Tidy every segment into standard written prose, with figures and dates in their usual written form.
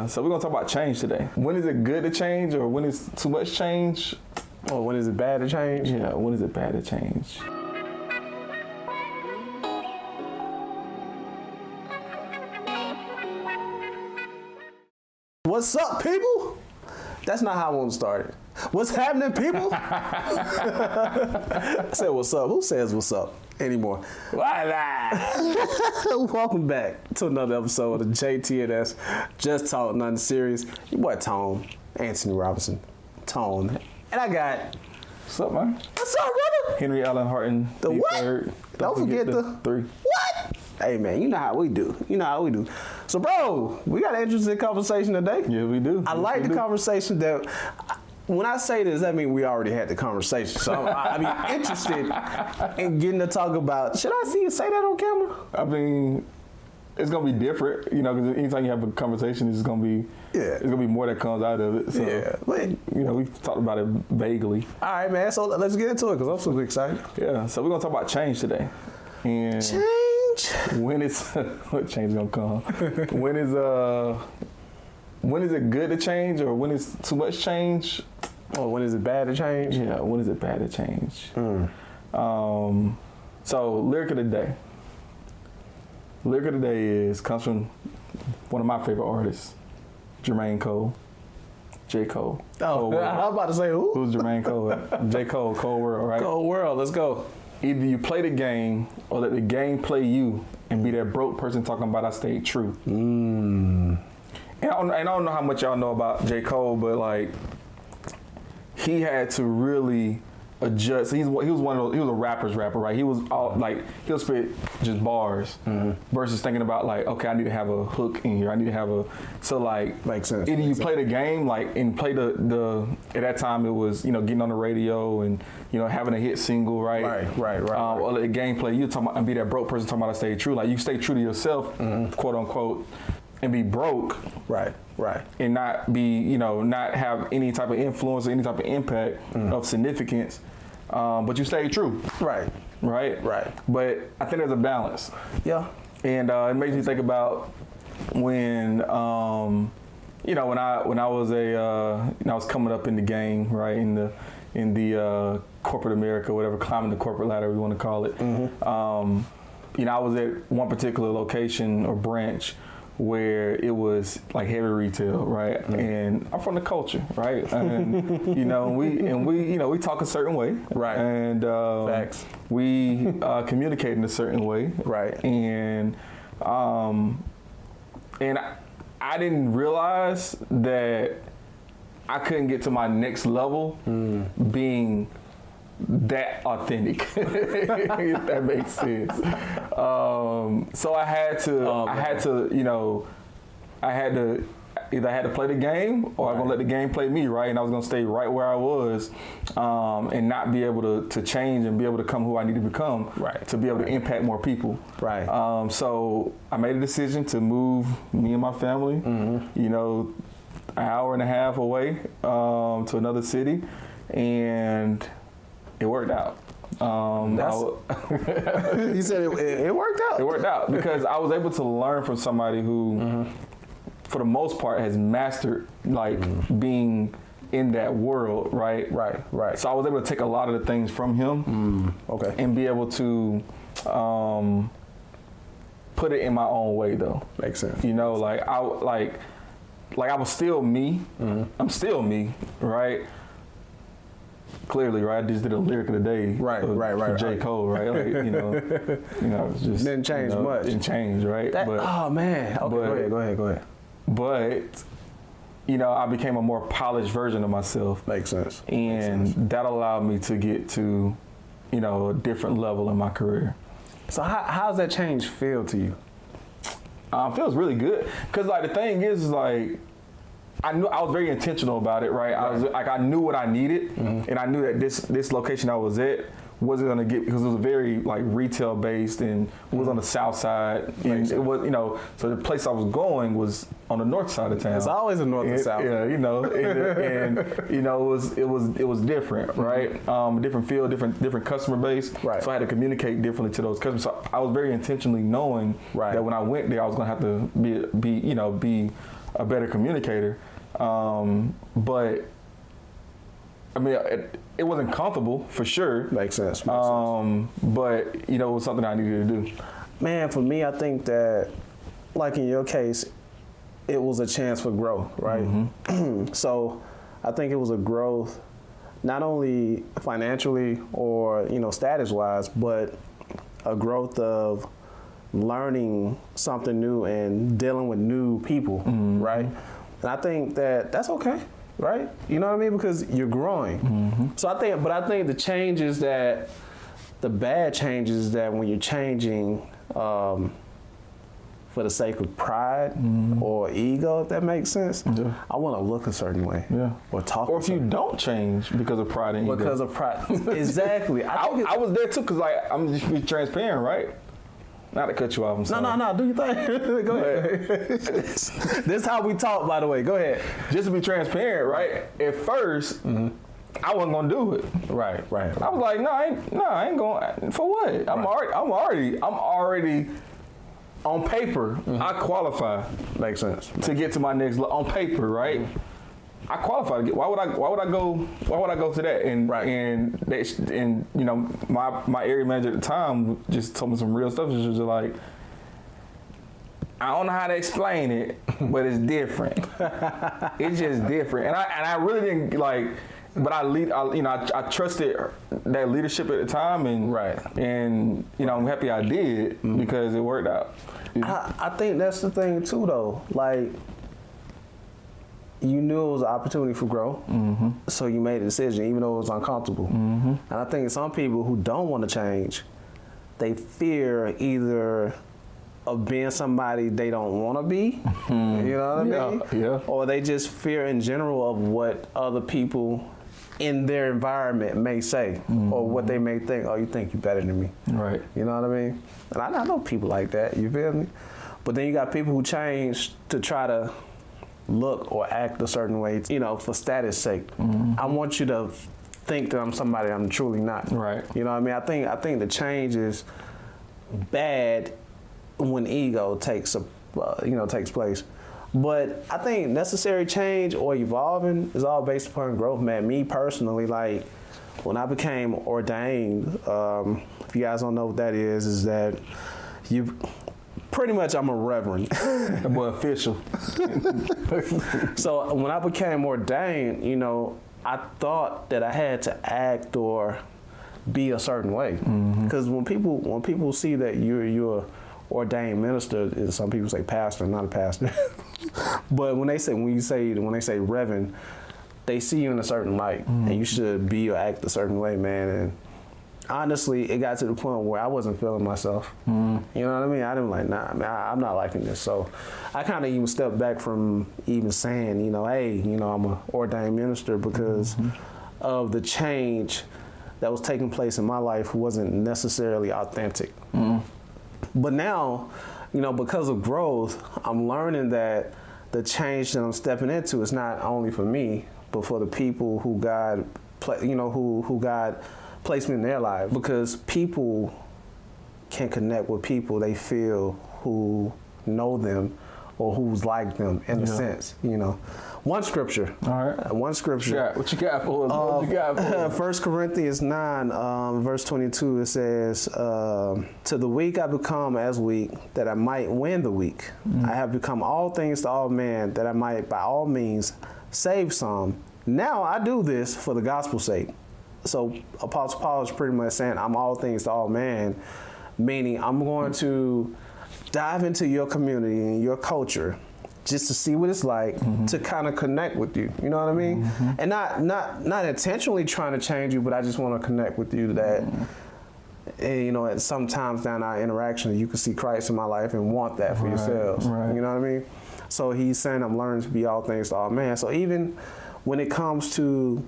So we're gonna talk about change today. When is it good to change, or when is too much change? Or when is it bad to change? Yeah, when is it bad to change? What's up, people? That's not how I want to start it. What's happening, people? I said, what's up? Who says what's up anymore? Welcome back to another episode of JTNS, Just Talk Nothing Serious. Your boy Tone, Anthony Robinson, Tone. And I got... What's up, man? What's up, brother? Henry Allen Harton. The what? Third. Don't forget the 3. What? Hey, man, you know how we do. So, bro, we got an interesting conversation today. Yeah, we do. I like the conversation that... When I say this, that means we already had the conversation. So I mean, interested in getting to talk about. Should I see you say that on camera? I mean, it's gonna be different, because anytime you have a conversation, it's gonna be it's gonna be more that comes out of it. So, we've talked about it vaguely. All right, man. So let's get into it because I'm super excited. Yeah. So we're gonna talk about change today. And change. When is what change is gonna come? When is it good to change, or when is too much change? Or when is it bad to change? Yeah, when is it bad to change? So lyric of the day. Lyric of the day comes from one of my favorite artists, Jermaine Cole, J. Cole. Oh, I was about to say who? Who's Jermaine Cole? J. Cole, Cold World, right? Cold World, let's go. Either you play the game or let the game play you and be that broke person talking about I stayed true. And I don't know how much y'all know about J. Cole, but like he had to really adjust. He was a rapper's rapper, right? He was all like he'll spit just bars versus thinking about like, okay, I need to have a hook in here. I need to have makes sense. Either you play the game and play the at that time it was getting on the radio and having a hit single, right. Or let the game play you talking about and be that broke person talking about I stay true. Like you stay true to yourself, quote unquote. And be broke, right, and not be, not have any type of influence or any type of impact of significance, but you stay true, right. But I think there's a balance, and it makes me think about when, when I was I was coming up in the game, right, in the corporate America, whatever, climbing the corporate ladder we want to call it. I was at one particular location or branch where it was like heavy retail, right? And I'm from the culture, right? And we talk a certain way, right? And facts. We communicate in a certain way, right? And I didn't realize that I couldn't get to my next level being that authentic, if that makes sense. So I had to either I had to play the game or I was gonna let the game play me, right? And I was gonna stay right where I was, and not be able to change and be able to become who I need to become, right? To be able to impact more people, right? So I made a decision to move me and my family, an hour and a half away, to another city, and it worked out. You said it worked out? It worked out because I was able to learn from somebody who, for the most part, has mastered being in that world, right? Right. So I was able to take a lot of the things from him, and be able to put it in my own way, though. Makes sense. I was still me. I'm still me, right? Clearly, right? I just did a lyric of the day, right. J. Cole, right? It's just didn't change much. Didn't change, right? Oh man. Okay, go ahead. But I became a more polished version of myself. Makes sense. And that allowed me to get to, a different level in my career. So how's that change feel to you? It feels really good because the thing is I knew I was very intentional about it, right? I knew what I needed, and I knew that this location I was at wasn't gonna get because it was very retail based and it was on the south side, and it was so the place I was going was on the north side of town. It's always a north and south. Yeah, and it was different, right? Different feel, different customer base. Right. So I had to communicate differently to those customers. So I was very intentionally knowing that when I went there, I was gonna have to be a better communicator. But I mean, it wasn't comfortable for sure. Makes sense. But you know, it was something I needed to do. Man, for me, I think that, like in your case, it was a chance for growth, right? Mm-hmm. So I think it was a growth, not only financially or, you know, status-wise, but a growth of learning something new and dealing with new people, mm-hmm. right? And I think that that's okay, right? You know what I mean? Because you're growing. Mm-hmm. So I think the changes that, the bad changes that when you're changing for the sake of pride mm-hmm. or ego, if that makes sense. Yeah. I want to look a certain way. Yeah. Or talk. Or if you don't change because of pride and ego. Because of pride. Exactly. I was there too, because like, I'm just be transparent, right? Not to cut you off. I'm sorry. No. Do your thing. Go ahead. This is how we talk, by the way. Go ahead. Just to be transparent, right? At first, mm-hmm. I wasn't gonna do it. Right. I was like, I ain't going. For what? I'm already. On paper, mm-hmm. I qualify. Makes sense. To get to my next level. On paper, right? Mm-hmm. I qualify to get. Why would I go to that? And right. and you know, my area manager at the time just told me some real stuff. It was just like, I don't know how to explain it, but it's different. It's just different. And I really didn't like. But I trusted that leadership at the time, and right. And you know, I'm happy I did mm-hmm. because it worked out. I think that's the thing too, though. Like, you knew it was an opportunity for growth, mm-hmm. so you made a decision, even though it was uncomfortable. Mm-hmm. And I think some people who don't want to change, they fear either of being somebody they don't want to be, mm-hmm. you know what I mean? Yeah. Or they just fear in general of what other people in their environment may say, mm-hmm. or what they may think. Oh, you think you're better than me, right? You know what I mean? And I know people like that. You feel me? But then you got people who change to try to look or act a certain way, you know, for status sake. Mm-hmm. I want you to think that I'm somebody I'm truly not. Right. You know what I mean? I think the change is bad when ego takes place. But I think necessary change or evolving is all based upon growth, man. Me personally, like, when I became ordained, if you guys don't know what that is that pretty much I'm a reverend. Well, official. So when I became ordained, you know, I thought that I had to act or be a certain way. Because mm-hmm. when people see that you're ordained minister, and some people say pastor, not a pastor. But when they say reverend, they see you in a certain light, mm-hmm. and you should be or act a certain way, man. And honestly, it got to the point where I wasn't feeling myself. Mm-hmm. You know what I mean? I didn't like, nah, man, I'm not liking this. So I kind of even stepped back from even saying, you know, hey, you know, I'm an ordained minister, because mm-hmm. of the change that was taking place in my life wasn't necessarily authentic. Mm-hmm. But now, you know, because of growth, I'm learning that the change that I'm stepping into is not only for me, but for the people who God, who God placed me in their life. Because people can connect with people they feel who know them or who's like them in a sense, you know. One scripture. All right. One scripture. What you got for us? 1 Corinthians 9, verse 22, it says, to the weak I become as weak, that I might win the weak. Mm-hmm. I have become all things to all men, that I might by all means save some. Now I do this for the gospel's sake. So Apostle Paul is pretty much saying, I'm all things to all men, meaning I'm going to dive into your community and your culture just to see what it's like, mm-hmm. to kind of connect with you. You know what I mean? Mm-hmm. And not intentionally trying to change you, but I just want to connect with you that, and, you know, sometimes down our interaction, you can see Christ in my life and want that for yourselves. Right. You know what I mean? So he's saying I'm learning to be all things to all men. So even when it comes to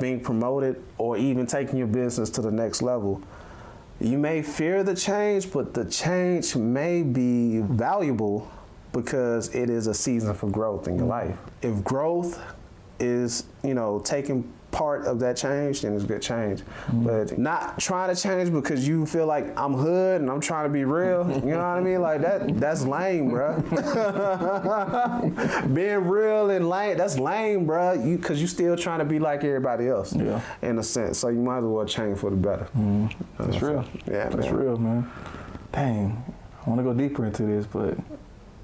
being promoted or even taking your business to the next level, you may fear the change, but the change may be valuable because it is a season for growth in your life. If growth is, you know, taking part of that change, then it's good change. But not trying to change because you feel like I'm hood and I'm trying to be real, you know what I mean? Like that's lame, bro. Being real and lame, that's lame, bro. Because you still trying to be like everybody else, in a sense. So you might as well change for the better. That's real. Yeah, that's real, man. Dang, I want to go deeper into this, but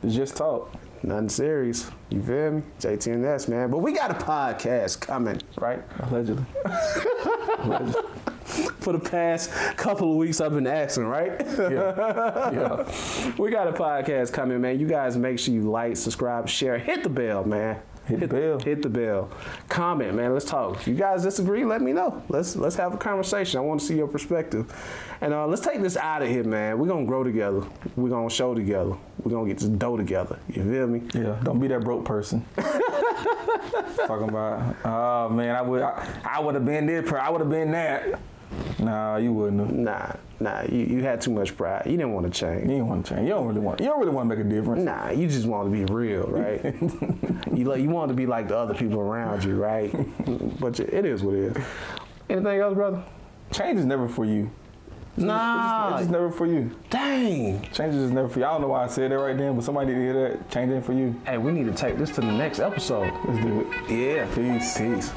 it's just talk. Nothing serious. You feel me? JTNS, man. But we got a podcast coming, right? Allegedly. For the past couple of weeks, I've been asking, right? Yeah. We got a podcast coming, man. You guys make sure you like, subscribe, share, hit the bell, man. Hit the bell. Hit the bell. Comment, man. Let's talk. If you guys disagree, let me know. Let's have a conversation. I want to see your perspective. And let's take this out of here, man. We're going to grow together. We're going to show together. We're going to get this dough together. You feel me? Yeah. Don't be that broke person. Talking about, oh, man, I would have been this, I would have been that. Nah, you wouldn't have. Nah. You had too much pride. You didn't want to change. You didn't want to change. You don't really want to make a difference. Nah, you just want to be real, right? you want to be like the other people around you, right? But it is what it is. Anything else, brother? Change is never for you. Nah. It's just never for you. Dang. Change is never for you. I don't know why I said that right then, but somebody need to hear that. Change ain't for you. Hey, we need to take this to the next episode. Let's do it. Yeah. Peace. Peace.